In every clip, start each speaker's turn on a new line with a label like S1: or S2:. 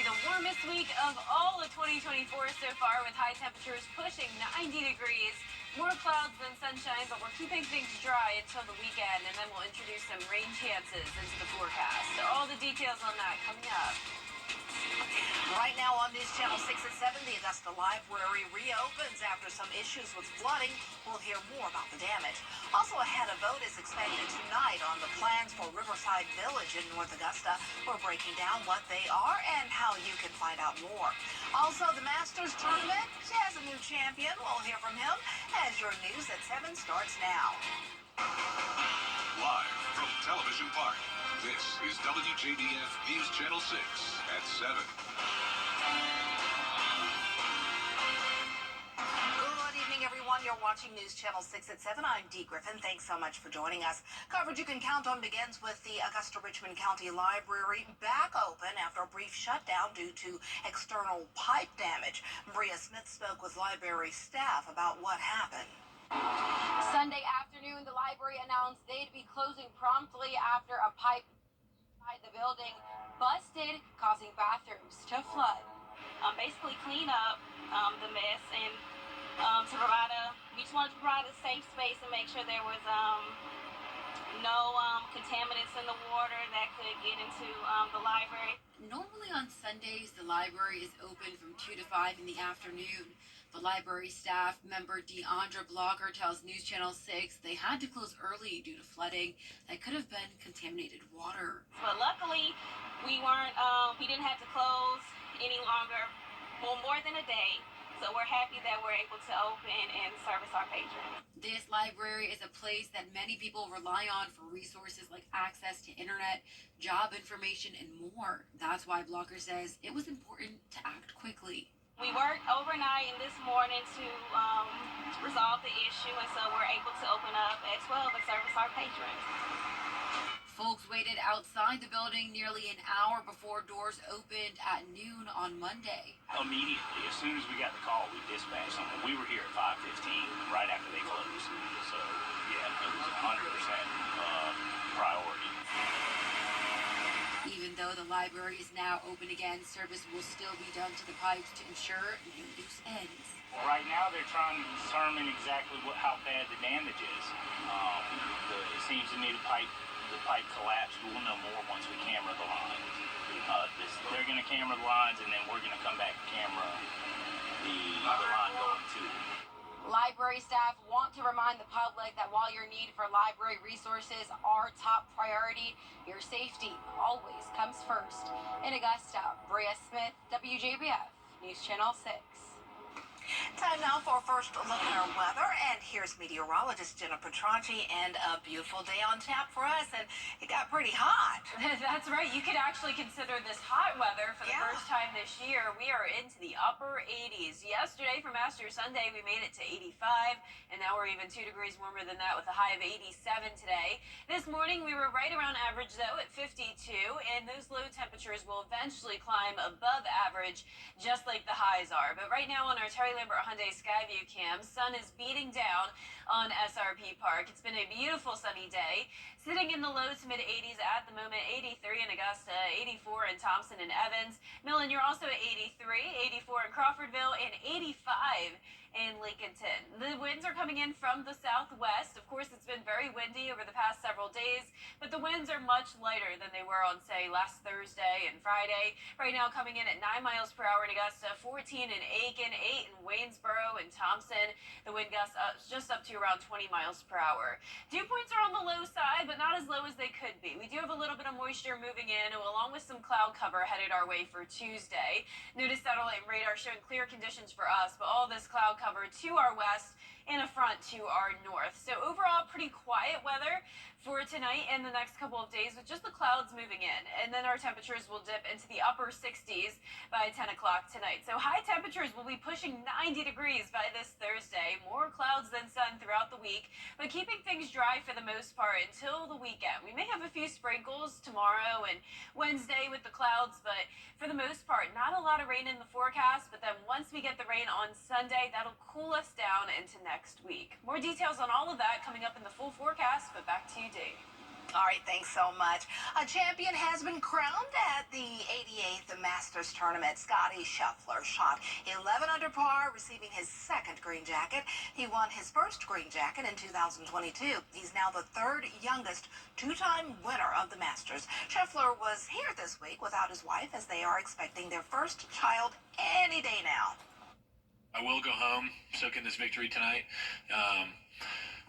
S1: the warmest week of all of 2024 so far, with high temperatures pushing 90 degrees. More clouds than sunshine, but we're keeping things dry until the weekend, and then we'll introduce some rain chances into the forecast. All the details on that coming up.
S2: Right now on News Channel 6 at 7, the Augusta Library reopens after some issues with flooding. We'll hear more about the damage. Also ahead, a vote is expected tonight on the plans for Riverside Village in North Augusta. We're breaking down what they are and how you can find out more. Also, the Masters Tournament has a new champion. We'll hear from him as your News at 7 starts now.
S3: Live from Television Park, this is WJBF News Channel 6 at 7.
S2: Good evening, everyone. You're watching News Channel 6 at 7. I'm Dee Griffin. Thanks so much for joining us. Coverage you can count on begins with the Augusta-Richmond County Library back open after a brief shutdown due to external pipe damage. Maria Smith spoke with library staff about what happened.
S4: Sunday afternoon, the library announced they'd be closing promptly after a pipe inside the building busted, causing bathrooms to flood.
S5: Basically clean up the mess and we just wanted to provide a safe space and make sure there was no contaminants in the water that could get into the library.
S4: Normally on Sundays, the library is open from 2 to 5 in the afternoon. The library staff member Deandra Blocker tells News Channel 6 they had to close early due to flooding that could have been contaminated water.
S5: But luckily, we didn't have to close any longer, well, more than a day. So we're happy that we're able to open and service our patrons.
S4: This library is a place that many people rely on for resources like access to internet, job information, and more. That's why Blocker says it was important to act quickly.
S5: We worked overnight and this morning to resolve the issue, and so we're able to open up at 12 and service our patrons.
S4: Folks waited outside the building nearly an hour before doors opened at noon on Monday.
S6: Immediately, as soon as we got the call, we dispatched someone. We were here at 5:15, right after they closed. So, yeah, it was 100% priority.
S4: Even though the library is now open again, service will still be done to the pipes to ensure no loose ends.
S6: Right now, they're trying to determine exactly how bad the damage is. It seems to me the pipe collapsed. We'll know more once we camera the line. They're going to camera the lines, and then we're going to come back and camera the line going to it.
S4: Library staff want to remind the public that while your need for library resources are top priority, your safety always comes first. In Augusta, Maria Smith, WJBF, News Channel 6.
S2: Time now for a first look at our weather, and here's meteorologist Jenna Petranci, and a beautiful day on tap for us, and it got pretty hot.
S1: That's right. You could actually consider this hot weather for the first time this year. We are into the upper 80s. Yesterday for Master Sunday, we made it to 85, and now we're even 2 degrees warmer than that with a high of 87 today. This morning, we were right around average, though, at 52, and those low temperatures will eventually climb above average, just like the highs are. But right now on our Terry Lambert Hyundai Skyview cam, sun is beating down on SRP Park. It's been a beautiful sunny day, sitting in the low to mid 80s at the moment. 83 in Augusta, 84 in Thompson and Evans. Millen, you're also at 83, 84 in Crawfordville, and 85 in Lincolnton. The winds are coming in from the southwest. Of course, it's been very windy over the past several days, but the winds are much lighter than they were on, say, last Thursday and Friday. Right now, coming in at 9 miles per hour in Augusta, 14 in Aiken, 8 in Waynesboro and Thompson. The wind gusts just up to around 20 miles per hour. Dew points are on the low side, but not as low as they could be. We do have a little bit of moisture moving in, along with some cloud cover headed our way for Tuesday. Notice satellite radar showing clear conditions for us, but all this cloud cover to our west and a front to our north. So overall, pretty quiet weather for tonight and the next couple of days, with just the clouds moving in. And then our temperatures will dip into the upper 60s by 10 o'clock tonight. So high temperatures will be pushing 90 degrees by this Thursday. More clouds than sun throughout the week, but keeping things dry for the most part until the weekend. We may have a few sprinkles tomorrow and Wednesday with the clouds, but for the most part, not a lot of rain in the forecast. But then once we get the rain on Sunday, that'll cool us down into next week. More details on all of that coming up in the full forecast, but back to you, Dave.
S2: All right, thanks so much. A champion has been crowned at the 88th Masters Tournament. Scotty Scheffler shot 11 under par, receiving his second green jacket. He won his first green jacket in 2022. He's now the third youngest two-time winner of the Masters. Scheffler was here this week without his wife as they are expecting their first child any day now.
S7: I will go home, soak in this victory tonight.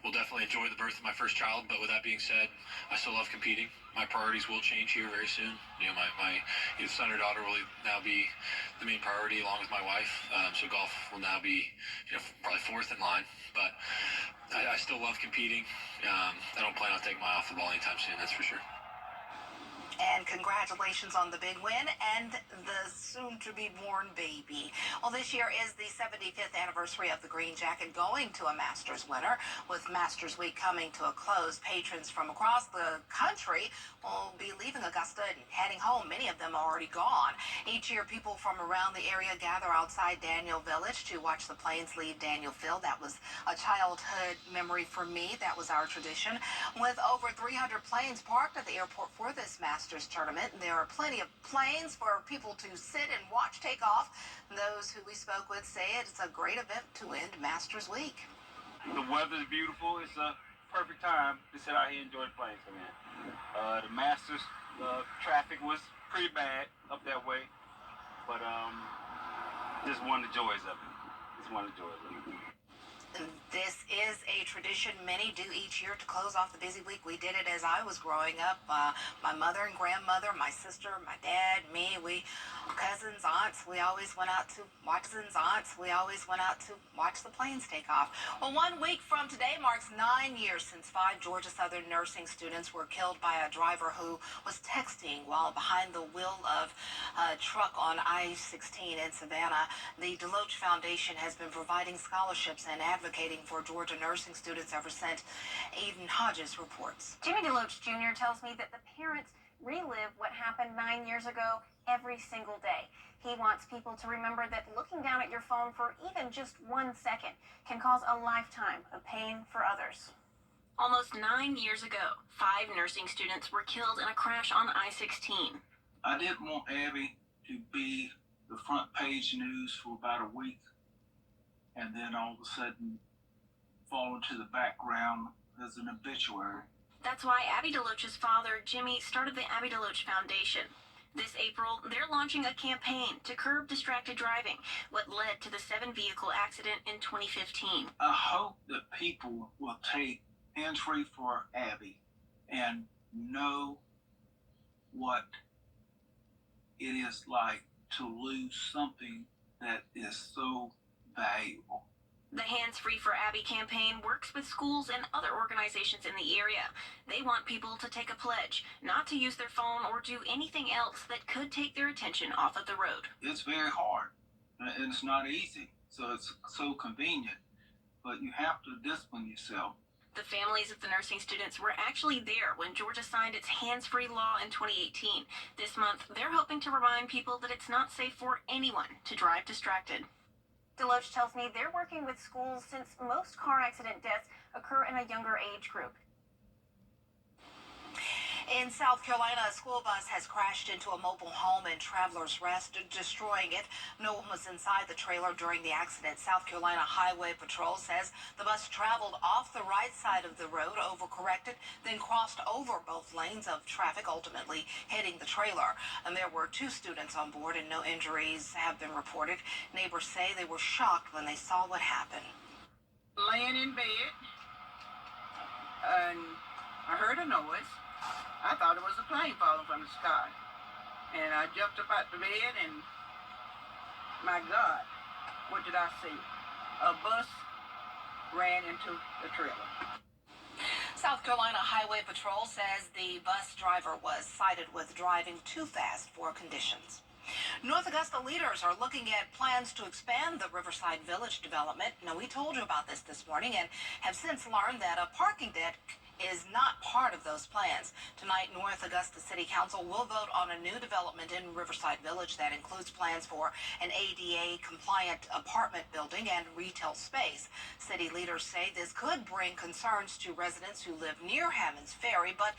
S7: We'll definitely enjoy the birth of my first child, but with that being said, I still love competing. My priorities will change here very soon. You know, my either son or daughter will now be the main priority along with my wife. So golf will now be, probably fourth in line. But I still love competing. I don't plan on taking my eye off the ball anytime soon, that's for sure.
S2: And congratulations on the big win and the soon-to-be-born baby. Well, this year is the 75th anniversary of the Green Jacket going to a Masters winner. With Masters Week coming to a close, patrons from across the country will be leaving Augusta and heading home. Many of them are already gone. Each year, people from around the area gather outside Daniel Village to watch the planes leave Daniel Field. That was a childhood memory for me. That was our tradition. With over 300 planes parked at the airport for this Masters tournament, there are plenty of planes for people to sit and watch take off. Those who we spoke with say it's a great event to end Masters Week.
S8: The weather's beautiful. It's a perfect time to sit out here and enjoy the planes come in. The Masters traffic was pretty bad up that way, but just one of the joys of it. Just one of the joys of it.
S2: This is a tradition many do each year to close off the busy week. We did it as I was growing up. My mother and grandmother, my sister, my dad, me, cousins, aunts, we always went out to watch the planes take off. Well, 1 week from today marks 9 years since 5 Georgia Southern nursing students were killed by a driver who was texting while behind the wheel of a truck on I-16 in Savannah. The Deloach Foundation has been providing scholarships and advocating for Georgia nursing students ever since. Aiden Hodges reports.
S9: Jimmy Deloach Jr. tells me that the parents relive what happened 9 years ago every single day. He wants people to remember that looking down at your phone for even just 1 second can cause a lifetime of pain for others.
S10: Almost 9 years ago, 5 nursing students were killed in a crash on I-16.
S11: I didn't want Abby to be the front page news for about a week and then all of a sudden fall into the background as an obituary.
S10: That's why Abby Deloach's father, Jimmy, started the Abby Deloach Foundation. This April, they're launching a campaign to curb distracted driving, what led to the 7-vehicle accident in 2015.
S11: I hope that people will take Hands-Free for Abby and know what it is like to lose something that is so valuable.
S10: The Hands-Free for Abby campaign works with schools and other organizations in the area. They want people to take a pledge, not to use their phone or do anything else that could take their attention off of the road.
S11: It's very hard, and it's not easy, so it's so convenient, but you have to discipline yourself.
S10: The families of the nursing students were actually there when Georgia signed its hands-free law in 2018. This month, they're hoping to remind people that it's not safe for anyone to drive distracted.
S9: Deloach tells me they're working with schools since most car accident deaths occur in a younger age group.
S2: In South Carolina, a school bus has crashed into a mobile home in Travelers Rest, destroying it. No one was inside the trailer during the accident. South Carolina Highway Patrol says the bus traveled off the right side of the road, overcorrected, then crossed over both lanes of traffic, ultimately hitting the trailer. And there were 2 students on board and no injuries have been reported. Neighbors say they were shocked when they saw what happened.
S12: Laying in bed, and I heard a noise. I thought it was a plane falling from the sky. And I jumped up out the bed and, my God, what did I see? A bus ran into the trailer.
S2: South Carolina Highway Patrol says the bus driver was cited with driving too fast for conditions. North Augusta leaders are looking at plans to expand the Riverside Village development. Now, we told you about this morning and have since learned that a parking deck is not part of those plans. Tonight, North Augusta City Council will vote on a new development in Riverside Village that includes plans for an ADA-compliant apartment building and retail space. City leaders say this could bring concerns to residents who live near Hammond's Ferry, but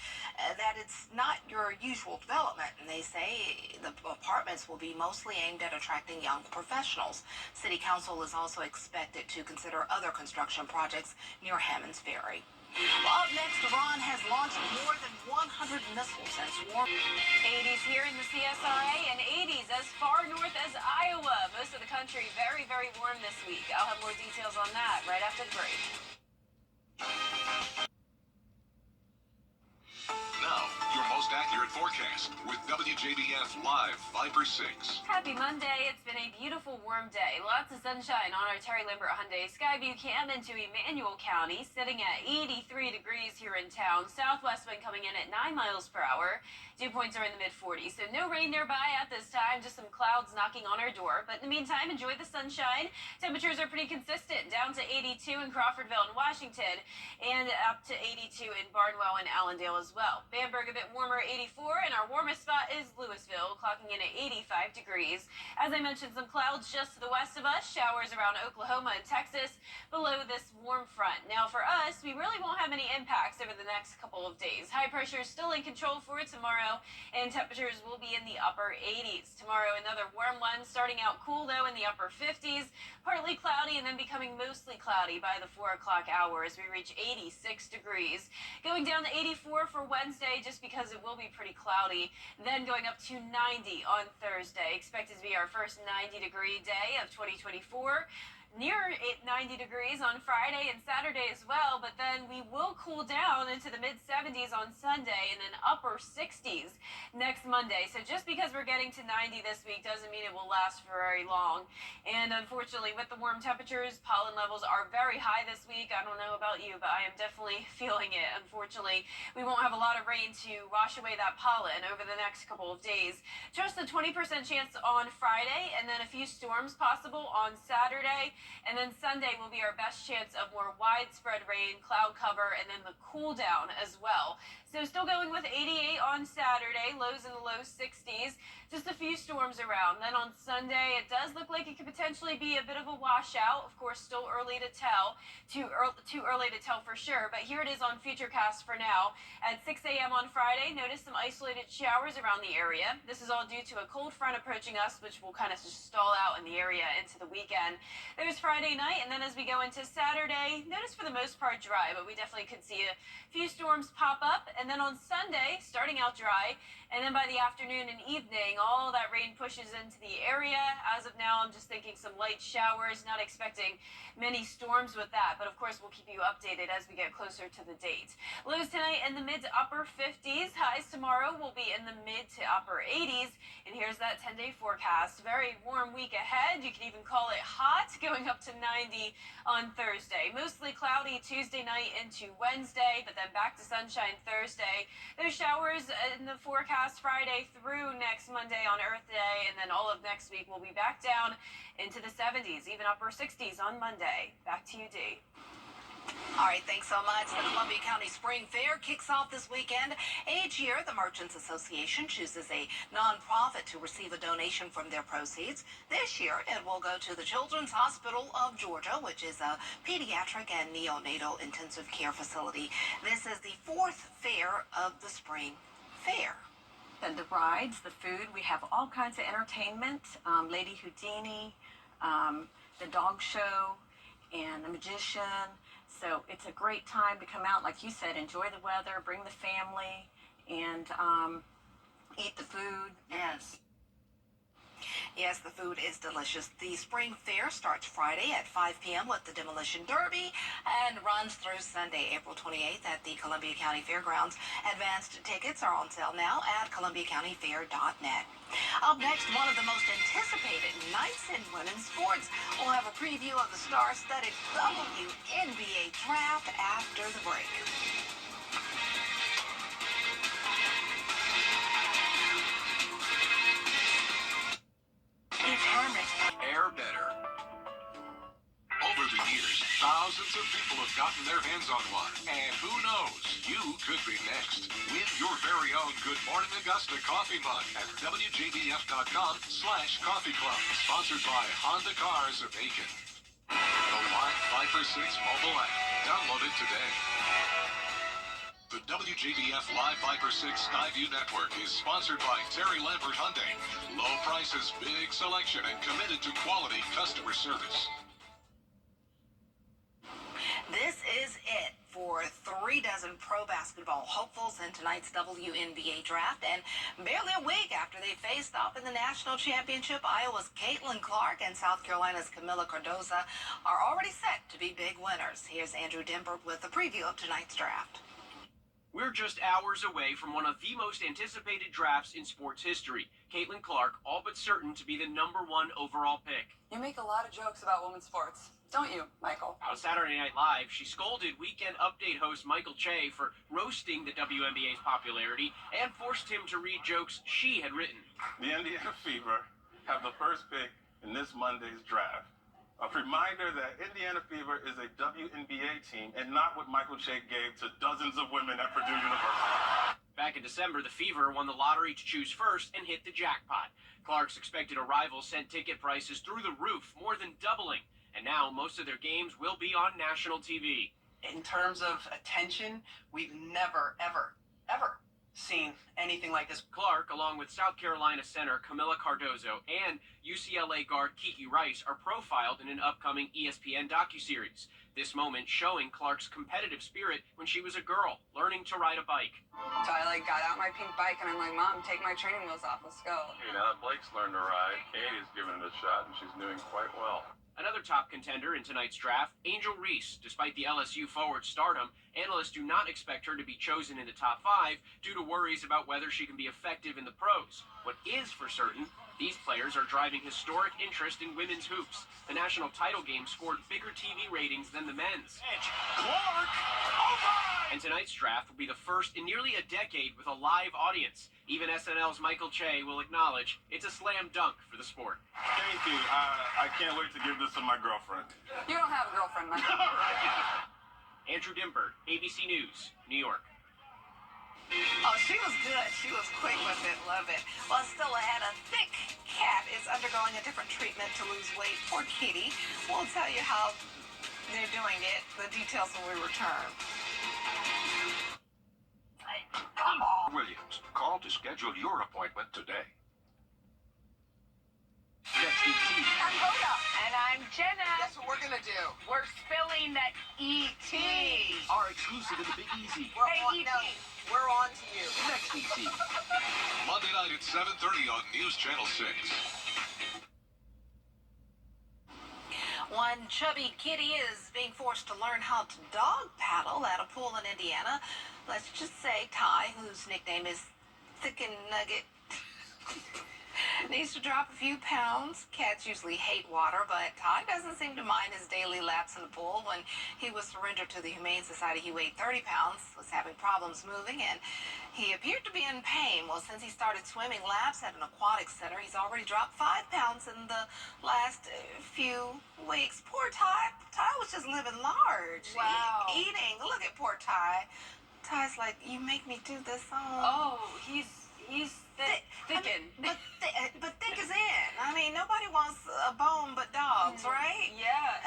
S2: that it's not your usual development. And they say the apartments will be mostly aimed at attracting young professionals. City Council is also expected to consider other construction projects near Hammond's Ferry. Well, up next, Iran has launched more than 100 missiles and swarm.
S1: 80s here in the CSRA and 80s as far north as Iowa. Most of the country very, very warm this week. I'll have more details on that right after the break.
S3: Now, your most accurate forecast with WJBF Live 5/6.
S1: Happy Monday. It's been a beautiful, warm day. Lots of sunshine on our Terry Lambert Hyundai Skyview cam into Emmanuel County, sitting at 83 degrees here in town. Southwest wind coming in at 9 miles per hour. Dew points are in the mid-40s, so no rain nearby at this time, just some clouds knocking on our door. But in the meantime, enjoy the sunshine. Temperatures are pretty consistent, down to 82 in Crawfordville and Washington, and up to 82 in Barnwell and Allendale as well. Bamberg a bit warmer, 84, and our warmest spot is Louisville, clocking in at 85 degrees. As I mentioned, some clouds just to the west of us, showers around Oklahoma and Texas below this warm front. Now for us, we really won't have any impacts over the next couple of days. High pressure is still in control for tomorrow, and temperatures will be in the upper 80s. Tomorrow, another warm one, starting out cool though in the upper 50s, partly cloudy and then becoming mostly cloudy by the 4 o'clock hour as we reach 86 degrees. Going down to 84 for Wednesday just because it will be pretty cloudy. Then going up to 90 on Thursday. Expected to be our first 90-degree day of 2024. Near 90 degrees on Friday and Saturday as well, but then we will cool down into the mid-70s on Sunday and then upper 60s next Monday. So just because we're getting to 90 this week doesn't mean it will last for very long. And unfortunately, with the warm temperatures, pollen levels are very high this week. I don't know about you, but I am definitely feeling it. Unfortunately, we won't have a lot of rain to wash away that pollen over the next couple of days. Just a 20% chance on Friday, and then a few storms possible on Saturday. And then Sunday will be our best chance of more widespread rain, cloud cover, and then the cool down as well. So still going with 88 on Saturday, lows in the low 60s, just a few storms around. Then on Sunday, it does look like it could potentially be a bit of a washout. Of course, still early to tell, too early to tell for sure, but here it is on Futurecast for now. At 6 a.m. on Friday, notice some isolated showers around the area. This is all due to a cold front approaching us, which will kind of just stall out in the area into the weekend. There's Friday night, and then as we go into Saturday, notice for the most part dry, but we definitely could see a few storms pop up. And then on Sunday, starting out dry, and then by the afternoon and evening, all that rain pushes into the area. As of now, I'm just thinking some light showers, not expecting many storms with that, but of course we'll keep you updated as we get closer to the date. Lows tonight in the mid to upper 50s. Highs tomorrow will be in the mid to upper 80s. And here's that 10-day forecast. Very warm week ahead. You can even call it hot, going up to 90 on Thursday. Mostly cloudy Tuesday night into Wednesday, but then back to sunshine Thursday. There's showers in the forecast Friday through next Monday on Earth Day, and then all of next week we'll be back down into the 70s, even upper 60s on Monday. Back to you, Dee.
S2: All right, thanks so much. The Columbia County Spring Fair kicks off this weekend. Each year, the Merchants Association chooses a nonprofit to receive a donation from their proceeds. This year, it will go to the Children's Hospital of Georgia, which is a pediatric and neonatal intensive care facility. This is the fourth fair of the Spring Fair.
S13: And the rides, the food, we have all kinds of entertainment. Lady Houdini, the dog show, and the magician. So it's a great time to come out, like you said, enjoy the weather, bring the family, and eat the food.
S2: Yes. Yes, the food is delicious. The Spring Fair starts Friday at 5 p.m. with the Demolition Derby and runs through Sunday, April 28th at the Columbia County Fairgrounds. Advanced tickets are on sale now at columbiacountyfair.net. Up next, one of the most anticipated nights in women's sports. We'll have a preview of the star-studded WNBA draft after the break.
S3: Air better. Over the years, thousands of people will have gotten their hands on one. And who knows, you could be next. Win your very own Good Morning Augusta coffee mug at WJBF.com/coffee club. Sponsored by Honda Cars of Aiken. The Live 5 for 6 mobile app. Download it today. The WJBF Live 5 for 6 Skyview Network is sponsored by Terry Lambert Hyundai. Low prices, big selection, and committed to quality customer service.
S2: This is it for 3 dozen pro basketball hopefuls in tonight's WNBA draft. And barely a week after they faced off in the national championship, Iowa's Caitlin Clark and South Carolina's Camila Cardoza are already set to be big winners. Here's Andrew Denberg with a preview of tonight's draft.
S14: We're just hours away from one of the most anticipated drafts in sports history. Caitlin Clark, all but certain to be the #1 overall pick.
S15: You make a lot of jokes about women's sports, don't you, Michael?
S14: On Saturday Night Live, she scolded Weekend Update host Michael Che for roasting the WNBA's popularity and forced him to read jokes she had written.
S16: The Indiana Fever have the first pick in this Monday's draft. A reminder that Indiana Fever is a WNBA team and not what Michael Che gave to dozens of women at Purdue University.
S14: Back in December, the Fever won the lottery to choose first and hit the jackpot. Clark's expected arrival sent ticket prices through the roof, more than doubling. And now most of their games will be on national TV.
S15: In terms of attention, we've never, ever seen anything like this.
S14: Clark, along with South Carolina center Camila Cardozo and UCLA guard Kiki Rice, are profiled in an upcoming ESPN docuseries. This moment showing Clark's competitive spirit when she was a girl, learning to ride a bike.
S15: So I got out my pink bike and I'm like, Mom, take my training wheels off, let's go.
S16: You know, Blake's learned to ride. Katie's given it a shot, and she's doing quite well.
S14: Another top contender in tonight's draft, Angel Reese. Despite the LSU forward stardom, analysts do not expect her to be chosen in the top 5 due to worries about whether she can be effective in the pros. What is for certain, these players are driving historic interest in women's hoops. The national title game scored bigger TV ratings than the men's.
S3: Clark!
S14: And tonight's draft will be the first in nearly a decade with a live audience. Even SNL's Michael Che will acknowledge it's a slam dunk for the sport.
S16: Thank you. I can't wait to give this to my girlfriend.
S15: You don't have a girlfriend, Michael.
S14: Andrew Dimberg, ABC News, New York.
S2: Oh, she was good. She was quick with it. Love it. Well, still ahead, a thick cat is undergoing a different treatment to lose weight. Poor kitty. We'll tell you how they're doing it. The details when we return.
S3: Come on. Williams, call to schedule your appointment today.
S14: Next ET.
S2: I'm Hoda. And I'm Jenna.
S15: Guess what we're gonna do?
S2: We're spilling that E.T.
S14: Our exclusive in the Big Easy.
S15: We're on to you.
S14: Next ET.
S3: Monday night at 7:30 on News Channel 6.
S2: One chubby kitty is being forced to learn how to dog paddle at a pool in Indiana. Let's just say Ty, whose nickname is Thick and Nugget, needs to drop a few pounds. Cats usually hate water, but Ty doesn't seem to mind his daily laps in the pool. When he was surrendered to the Humane Society, he weighed 30 pounds, was having problems moving, and he appeared to be in pain. Well, since he started swimming laps at an aquatic center, he's already dropped 5 pounds in the last few weeks. Poor Ty. Ty was just living large.
S1: Wow.
S2: Eating. Look at poor Ty. Ty's like, you make me do this all.
S1: Oh, he's thickened.
S2: But thick is in. I mean, nobody wants a bone but dogs, right?
S1: Yeah.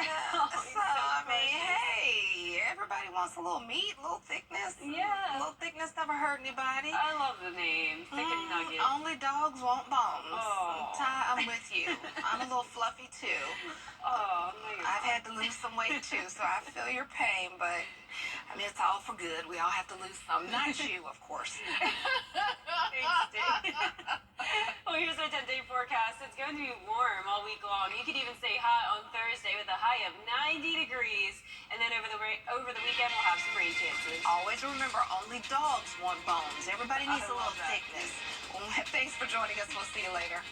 S2: So, I mean, hey, everybody wants a little meat, a little thickness.
S1: Yeah.
S2: A little thickness never hurt anybody.
S1: I love the name, Thick and Nugget.
S2: Only dogs want bones.
S1: Oh.
S2: Ty, I'm with you. I'm a little fluffy, too.
S1: Oh, no,
S2: I've had to lose some weight, too, so I feel your pain, but, I mean, it's all for good. We all have to lose some. Not you, of course.
S1: Thanks, Dave. Well, here's our 10-day forecast. It's going to be warm all week long. You could even say hot on Thursday with a high of 90 degrees. And then over the weekend, we'll have some rain chances.
S2: Always remember, only dogs want bones. Everybody needs a little thickness. Well, thanks for joining us. We'll see you later.